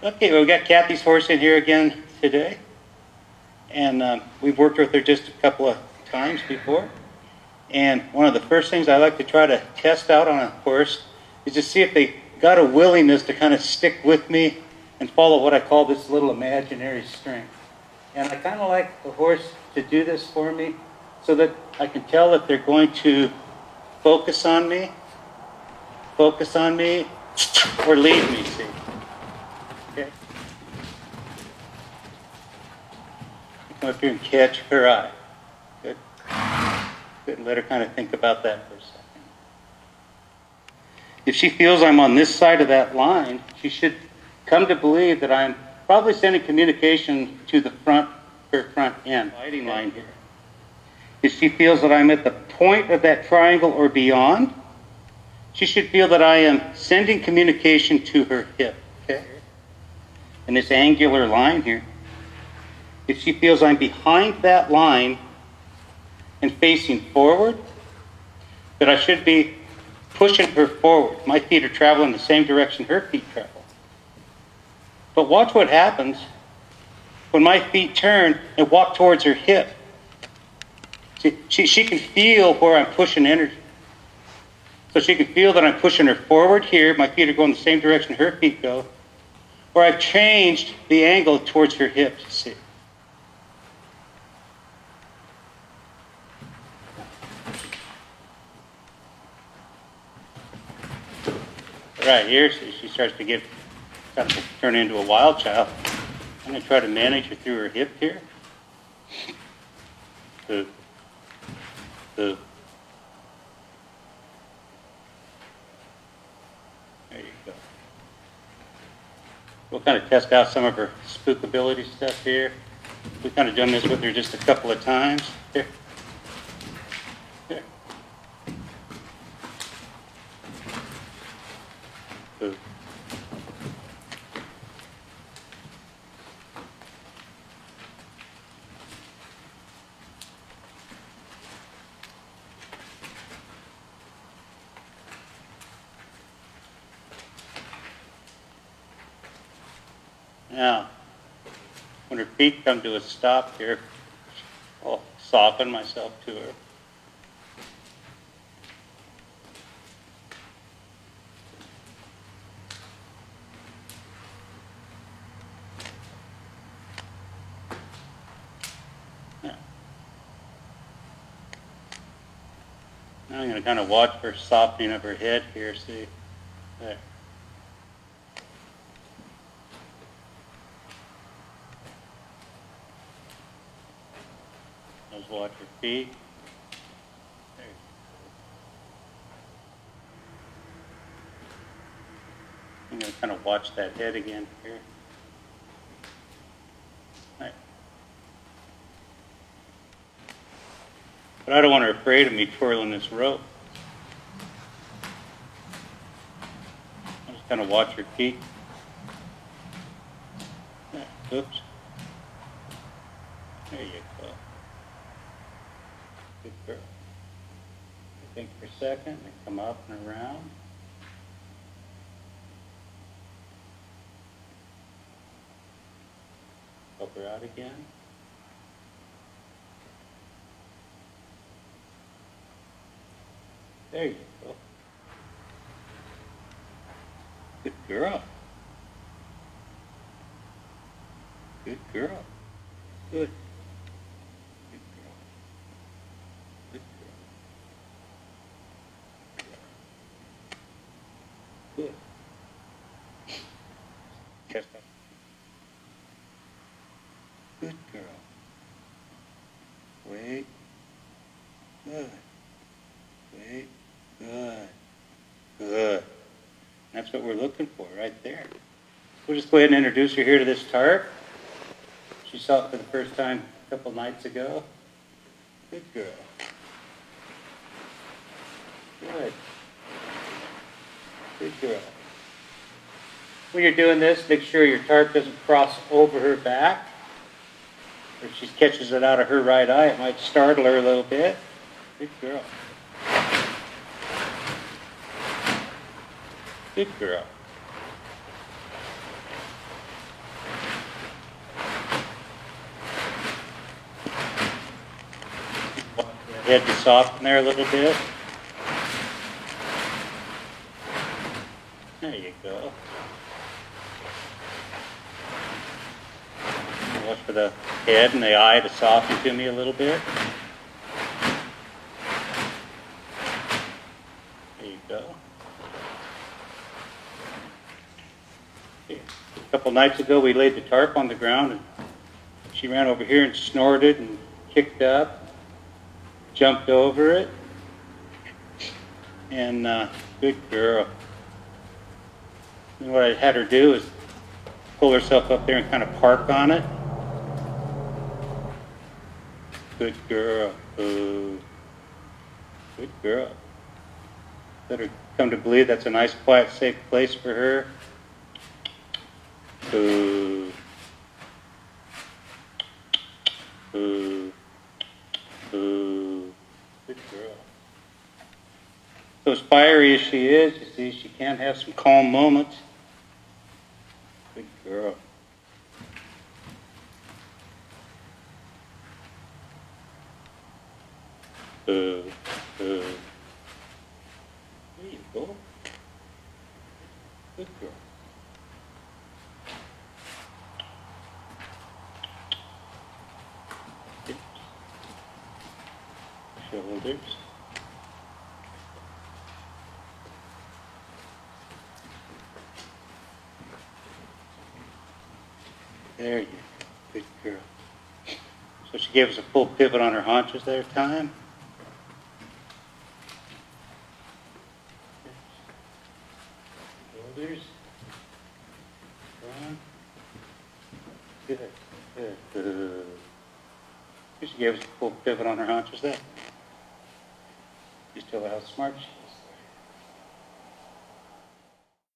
Okay, well, we got Kathy's horse in here again today. And we've worked with her just a couple of times before. And one of the first things I like to try to test out on a horse is to see if they got a willingness to kind of stick with me and follow what I call this little imaginary string. And I kind of like the horse to do this for me so that I can tell if they're going to focus on me, or leave me, see. Okay. Come up here and catch her eye. Good. Good. And let her kind of think about that for a second. If she feels I'm on this side of that line, she should come to believe that I'm probably sending communication to the front, her front end, lighting line here. If she feels that I'm at the point of that triangle or beyond, she should feel that I am sending communication to her hip. Okay? And this angular line here. If she feels I'm behind that line and facing forward, that I should be pushing her forward. My feet are traveling the same direction her feet travel. But watch what happens when my feet turn and walk towards her hip. She can feel where I'm pushing energy. So she can feel that I'm pushing her forward here. My feet are going the same direction her feet go. Or I've changed the angle towards her hips, see. Right here, she starts to turn into a wild child. I'm going to try to manage her through her hip here. There you go. We'll kind of test out some of her spookability stuff here. We've kind of done this with her just a couple of times. Here. Here. Good. Now, when her feet come to a stop here, I'll soften myself to her. Now I'm going to kind of watch for softening of her head here, see? There. Let's watch her feet. There you go. I'm going to kind of watch that head again here. Right. But I don't want her afraid of me twirling this rope. I'm just kind of watch her feet. Oops. There you go. Good girl. Think for a second and come up and around. Help her out again. There you go. Good girl. Good girl. Good. Good girl. Good girl. Good. Chest up. Good girl. Wait. Good. Wait. Good. Good. That's what we're looking for right there. We'll just go ahead and introduce her here to this tarp. She saw it for the first time a couple nights ago. Good girl. Good. Good girl. When you're doing this, make sure your tarp doesn't cross over her back. Or if she catches it out of her right eye, it might startle her a little bit. Good girl. Good girl. head to soften there a little bit. There you go. Watch for the head and the eye to soften to me a little bit. There you go. Okay. A couple nights ago, we laid the tarp on the ground, and she ran over here and snorted and kicked up, jumped over it, and good girl. And what I had her do is pull herself up there and kind of park on it. Good girl. Ooh. Good girl. Let her come to believe that's a nice, quiet, safe place for her. Ooh. Ooh. Ooh. Good girl. So as fiery as she is, you see, she can have some calm moments. Good girl. There you go. Good girl. Hips. Shoulders. There you go. Good girl. So she gave us a full pivot on her haunches there, time. Shoulders. Front. Good. Good. She gave us a full pivot on her haunches there. You still how smart she is.